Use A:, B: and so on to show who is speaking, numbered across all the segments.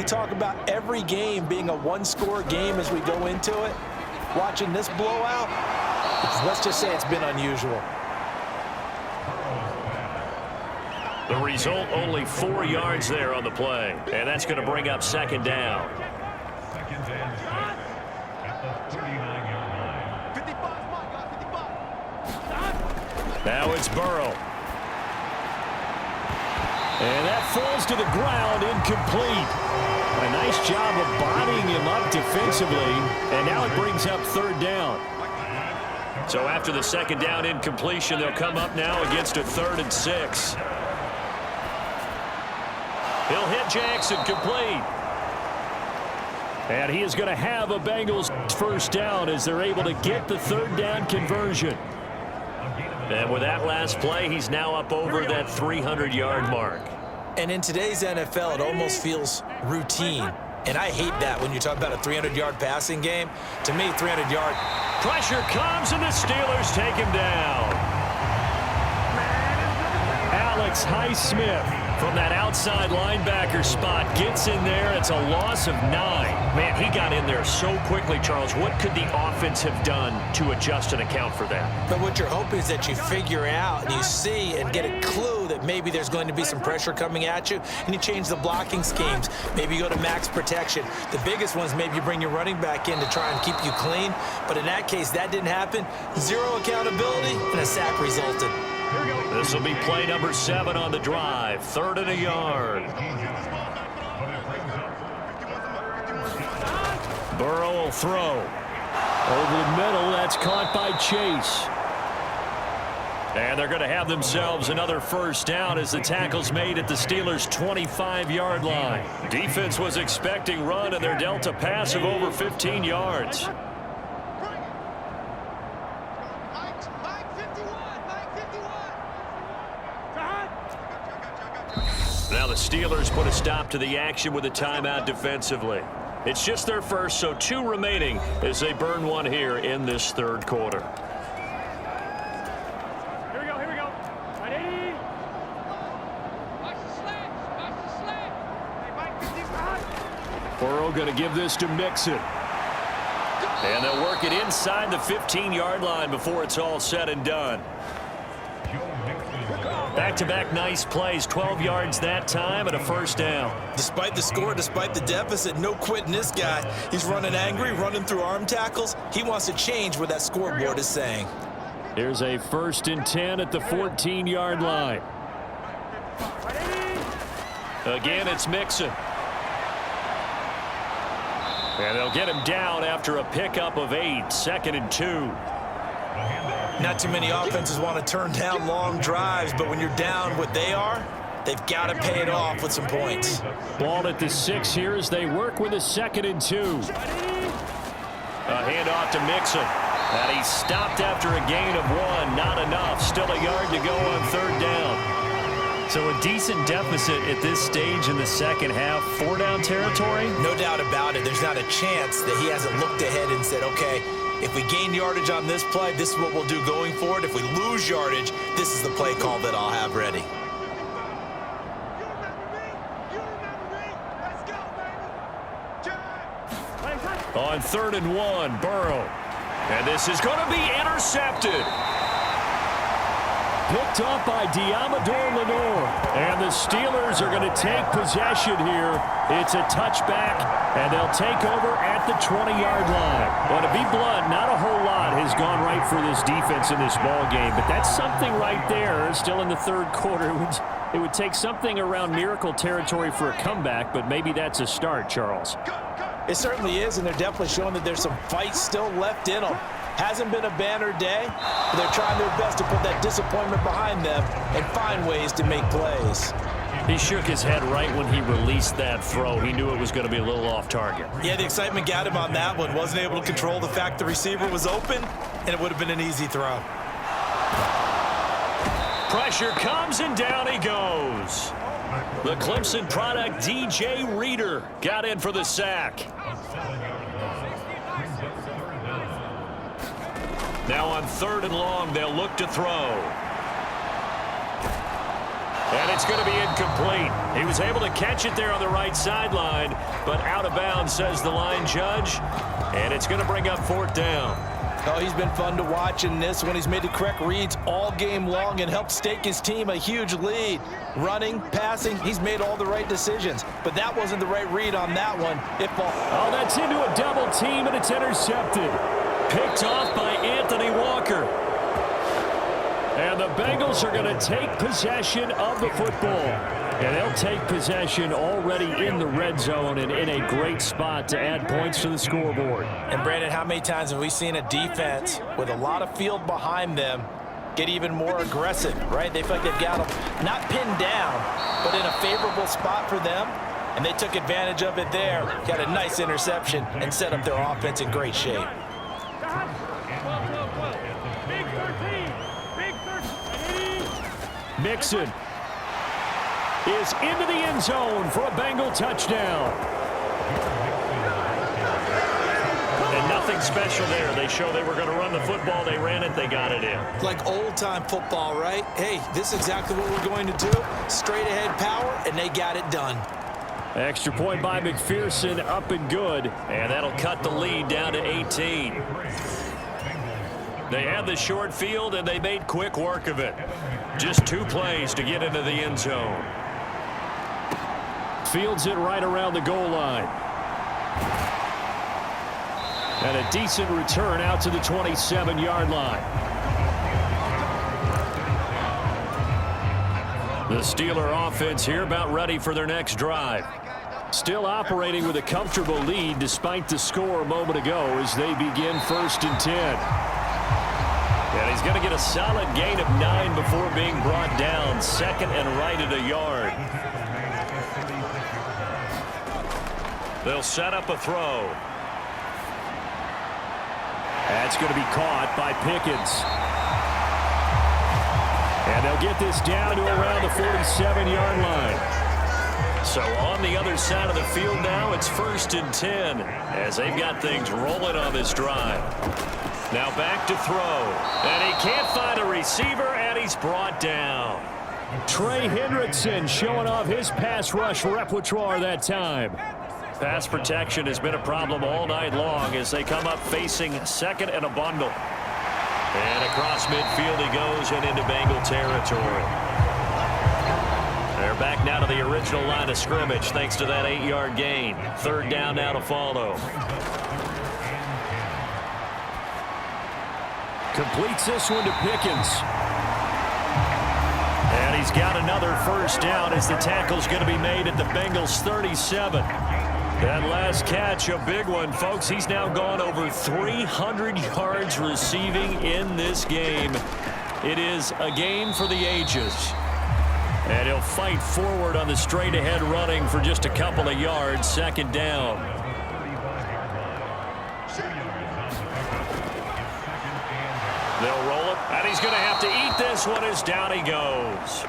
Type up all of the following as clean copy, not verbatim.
A: talk about every game being a one-score game as we go into it, watching this blowout, let's just say it's been unusual.
B: The result, only 4 yards there on the play. And that's going to bring up second down. Now it's Burrow. And that falls to the ground, incomplete. A nice job of bodying him up defensively. And now it brings up third down. So after the second down incompletion, they'll come up now against a 3rd and 6. He'll hit Jackson, complete. And he is going to have a Bengals first down as they're able to get the third down conversion. And with that last play, he's now up over that 300-yard mark.
A: And in today's NFL, it almost feels routine. And I hate that when you talk about a 300-yard passing game. To me, 300-yard.
B: Pressure comes, and the Steelers take him down. Alex Highsmith from that outside linebacker spot gets in there. It's a loss of 9. Man, he got in there so quickly, Charles. What could the offense have done to adjust and account for that?
A: But what you're hoping is that you figure out and you see and get a clue that maybe there's going to be some pressure coming at you, and you change the blocking schemes. Maybe you go to max protection. The biggest ones, maybe you bring your running back in to try and keep you clean. But in that case, that didn't happen. 0 accountability, and a sack resulted.
B: This will be play number 7 on the drive. 3rd and a yard. Burrow will throw. Over the middle, that's caught by Chase. And they're going to have themselves another first down as the tackle's made at the Steelers' 25-yard line. Defense was expecting run, and they're dealt a pass of over 15 yards. Now the Steelers put a stop to the action with a timeout defensively. It's just their first, so 2 remaining as they burn one here in this 3rd quarter.
C: Here we go. Ready? Watch the slant. Hey, Mike, 55.
B: Burrow going to give this to Mixon. And they'll work it inside the 15-yard line before it's all said and done. Back-to-back nice plays, 12 yards that time and a first down.
A: Despite the score, despite the deficit, no quitting this guy. He's running angry, running through arm tackles. He wants to change what that scoreboard is saying.
B: Here's a 1st and 10 at the 14-yard line. Again, it's Mixon. And they'll get him down after a pickup of 8, 2nd and 2.
A: Not too many offenses want to turn down long drives, but when you're down what they are, they've got to pay it off with some points.
B: Ball at the 6 here as they work with a 2nd and 2. A handoff to Mixon. And he's stopped after a gain of 1. Not enough. Still a yard to go on 3rd down. So a decent deficit at this stage in the second half. 4-down territory?
A: No doubt about it. There's not a chance that he hasn't looked ahead and said, okay, if we gain yardage on this play, this is what we'll do going forward. If we lose yardage, this is the play call that I'll have ready.
B: On 3rd and 1, Burrow. And this is going to be intercepted. Picked up by Diamador Lenore. And the Steelers are going to take possession here. It's a touchback, and they'll take over at the 20-yard line. Well, to be blunt, not a whole lot has gone right for this defense in this ball game, but that's something right there. Still in the 3rd quarter. It would take something around miracle territory for a comeback, but maybe that's a start, Charles.
A: It certainly is, and they're definitely showing that there's some fight still left in them. Hasn't been a banner day, but they're trying their best to put that disappointment behind them and find ways to make plays.
B: He shook his head right when he released that throw. He knew it was going to be a little off target.
A: Yeah, the excitement got him on that one. Wasn't able to control the fact the receiver was open, and it would have been an easy throw.
B: Pressure comes, and down he goes. The Clemson product, DJ Reader, got in for the sack. Now on 3rd and long, they'll look to throw. And it's going to be incomplete. He was able to catch it there on the right sideline, but out of bounds, says the line judge. And it's going to bring up 4th down.
A: Oh, he's been fun to watch in this one. He's made the correct reads all game long and helped stake his team a huge lead. Running, passing, he's made all the right decisions. But that wasn't the right read on that one.
B: Oh, that's into a double team, and it's intercepted. Picked off by Anthony Walker. And the Bengals are going to take possession of the football. And they'll take possession already in the red zone and in a great spot to add points to the scoreboard.
A: And, Brandon, how many times have we seen a defense with a lot of field behind them get even more aggressive, right? They feel like they've got them not pinned down, but in a favorable spot for them. And they took advantage of it there. Got a nice interception and set up their offense in great shape.
C: Big 13. Big 13.
B: Mixon is into the end zone for a Bengal touchdown. And nothing special there. They show they were going to run the football. They ran it. They got it in.
A: Like old-time football, right? Hey, this is exactly what we're going to do. Straight-ahead power, and they got it done.
B: Extra point by McPherson, up and good. And that'll cut the lead down to 18. They had the short field, and they made quick work of it. Just 2 plays to get into the end zone. Fields it right around the goal line. And a decent return out to the 27-yard line. The Steeler offense here about ready for their next drive. Still operating with a comfortable lead despite the score a moment ago as they begin 1st and 10. And he's going to get a solid gain of 9 before being brought down. 2nd and right at a yard. They'll set up a throw. That's going to be caught by Pickens. And they'll get this down to around the 47-yard line. So on the other side of the field now, it's 1st and 10 as they've got things rolling on this drive. Now back to throw. And he can't find a receiver, and he's brought down. Trey Hendrickson showing off his pass rush repertoire that time. Pass protection has been a problem all night long as they come up facing 2nd and a bundle. And across midfield he goes and into Bengal territory. They're back now to the original line of scrimmage thanks to that 8-yard gain. 3rd down now to follow. Completes this one to Pickens. And he's got another 1st down as the tackle's going to be made at the Bengals 37. That last catch, a big one, folks. He's now gone over 300 yards receiving in this game. It is a game for the ages. And he'll fight forward on the straight-ahead running for just a couple of yards. 2nd down. They'll roll it, and he's going to have to eat this one as down he goes.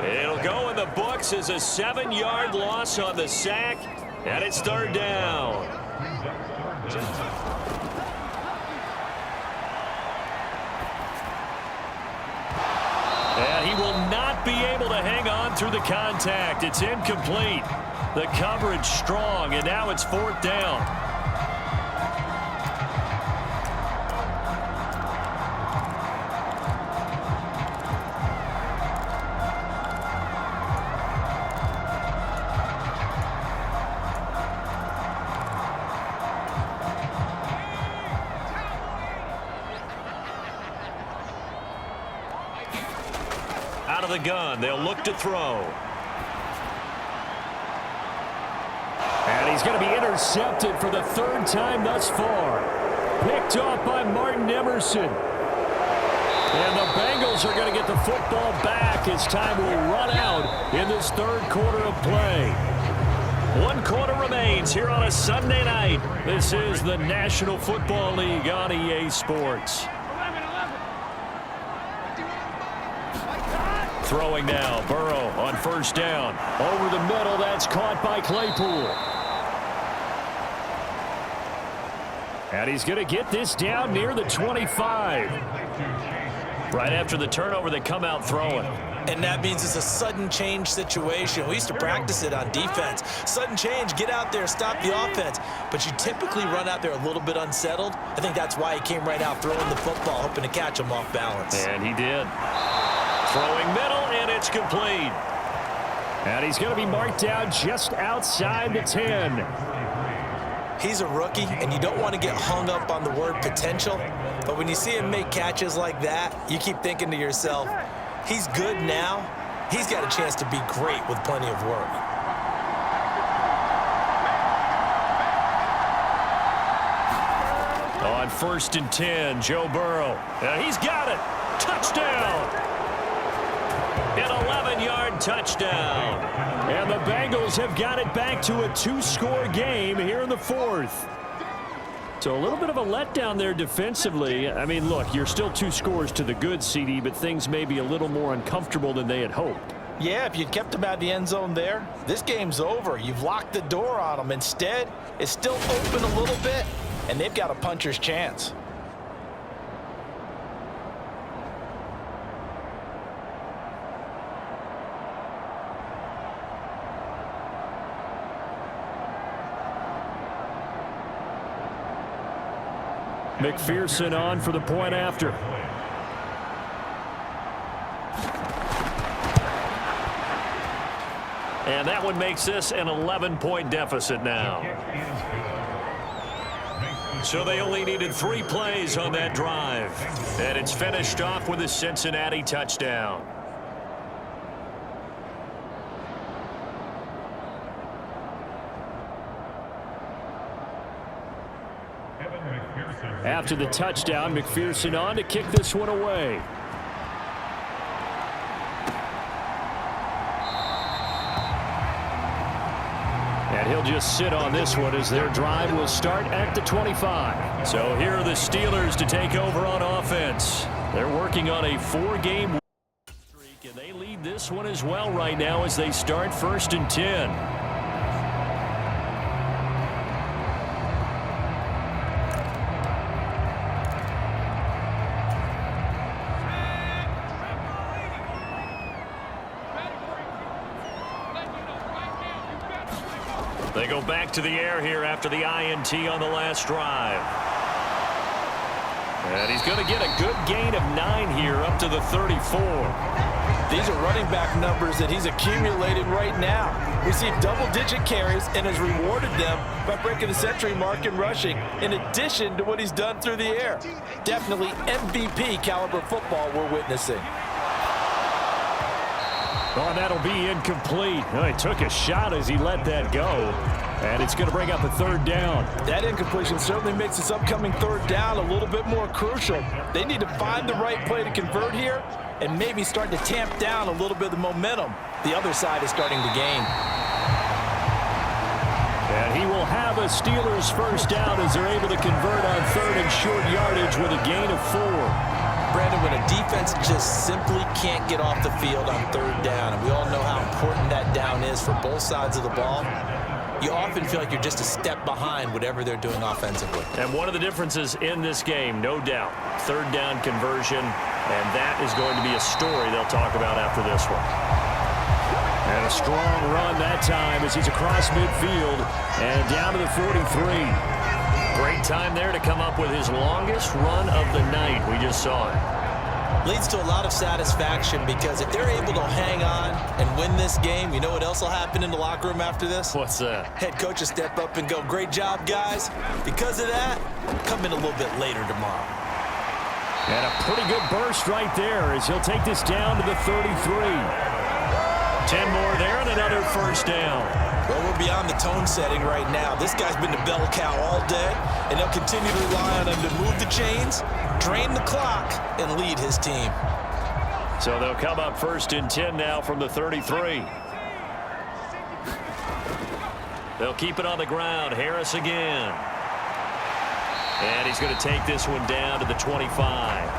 B: It'll go in the books as a 7-yard loss on the sack, and it's 3rd down. And he will not be able to hang on through the contact. It's incomplete. The coverage strong, and now it's 4th down. Out of the gun, they'll look to throw. And he's going to be intercepted for the 3rd time thus far. Picked off by Martin Emerson. And the Bengals are going to get the football back as time will run out in this 3rd quarter of play. 1 quarter remains here on a Sunday night. This is the National Football League on EA Sports. Throwing now, Burrow on 1st down. Over the middle, that's caught by Claypool. And he's going to get this down near the 25. Right after the turnover, they come out throwing.
A: And that means it's a sudden change situation. We used to practice it on defense. Sudden change, get out there, stop the offense. But you typically run out there a little bit unsettled. I think that's why he came right out throwing the football, hoping to catch him off balance.
B: And he did. Throwing middle, and it's complete. And he's going to be marked down just outside the 10.
A: He's a rookie, and you don't want to get hung up on the word potential. But when you see him make catches like that, you keep thinking to yourself, he's good now. He's got a chance to be great with plenty of work.
B: On 1st and 10, Joe Burrow. He's got it. Touchdown. An 11-yard touchdown. And the Bengals have got it back to a 2-score game here in the 4th. So a little bit of a letdown there defensively. I mean, look, you're still 2 scores to the good, CD, but things may be a little more uncomfortable than they had hoped.
D: Yeah, if you'd kept them out of the end zone there, this game's over. You've locked the door on them. Instead, it's still open a little bit, and they've got a puncher's chance.
B: McPherson on for the point after. And that one makes this an 11-point deficit now. So they only needed 3 plays on that drive. And it's finished off with a Cincinnati touchdown. After the touchdown, McPherson on to kick this one away. And he'll just sit on this one as their drive will start at the 25. So here are the Steelers to take over on offense. They're working on a 4-game streak, and they lead this one as well right now as they start 1st and 10. They go back to the air here after the INT on the last drive. And he's going to get a good gain of 9 here up to the 34.
D: These are running back numbers that he's accumulated right now. Received double-digit carries and has rewarded them by breaking the century mark in rushing, in addition to what he's done through the air. Definitely MVP caliber football we're witnessing.
B: Oh, that'll be incomplete. Oh, he took a shot as he let that go. And it's going to bring up a 3rd down.
D: That incompletion certainly makes this upcoming 3rd down a little bit more crucial. They need to find the right play to convert here and maybe start to tamp down a little bit of the momentum the other side is starting to gain.
B: And he will have a Steelers 1st down as they're able to convert on 3rd and short yardage with a gain of 4.
A: Brandon, when a defense just simply can't get off the field on 3rd down, and we all know how important that down is for both sides of the ball, you often feel like you're just a step behind whatever they're doing offensively.
B: And one of the differences in this game, no doubt, 3rd down conversion, and that is going to be a story they'll talk about after this one. And a strong run that time as he's across midfield and down to the 43. Great time there to come up with his longest run of the night. We just saw it.
A: Leads to a lot of satisfaction because if they're able to hang on and win this game, you know what else will happen in the locker room after this?
B: What's that?
A: Head coach will step up and go, great job, guys. Because of that, come in a little bit later tomorrow.
B: And a pretty good burst right there as he'll take this down to the 33. 10 more there and another 1st down.
A: Well, we're beyond the tone setting right now. This guy's been the bell cow all day, and they'll continue to rely on him to move the chains, drain the clock, and lead his team.
B: So they'll come up 1st and 10 now from the 33. They'll keep it on the ground. Harris again. And he's going to take this one down to the 25.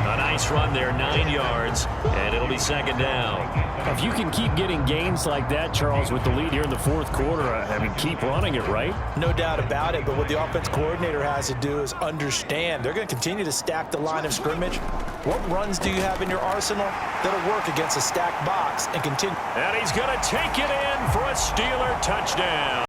B: A nice run there, 9 yards, and it'll be 2nd down. If you can keep getting gains like that, Charles, with the lead here in the 4th quarter, I mean, keep running it, right?
D: No doubt about it, but what the offense coordinator has to do is understand they're going to continue to stack the line of scrimmage,
A: What runs do you have in your arsenal that'll work against a stacked box and continue?
B: And he's going to take it in for a Steeler touchdown.